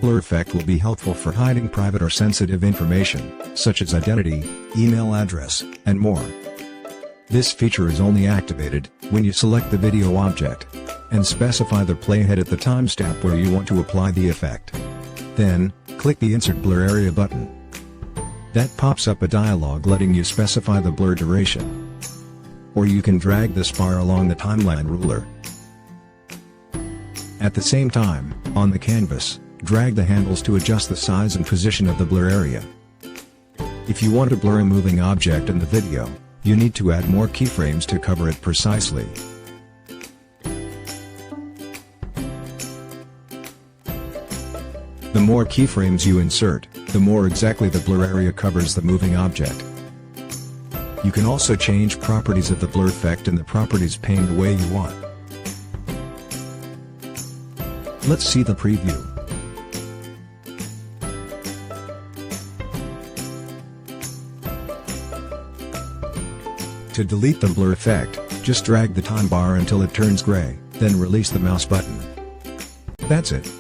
blur effect will be helpful for hiding private or sensitive information, such as identity, email address, and more. This feature is only activated when you select the video object and specify the playhead at the timestamp where you want to apply the effect. Then, click the Insert Blur Area button. That pops up a dialog letting you specify the blur duration. Or you can drag this bar along the timeline ruler. At the same time, on the canvas, drag the handles to adjust the size and position of the blur area. If you want to blur a moving object in the video, you need to add more keyframes to cover it precisely. The more keyframes you insert, the more exactly the blur area covers the moving object. You can also change properties of the blur effect in the Properties pane the way you want. Let's see the preview. To delete the blur effect, just drag the time bar until it turns gray, then release the mouse button. That's it.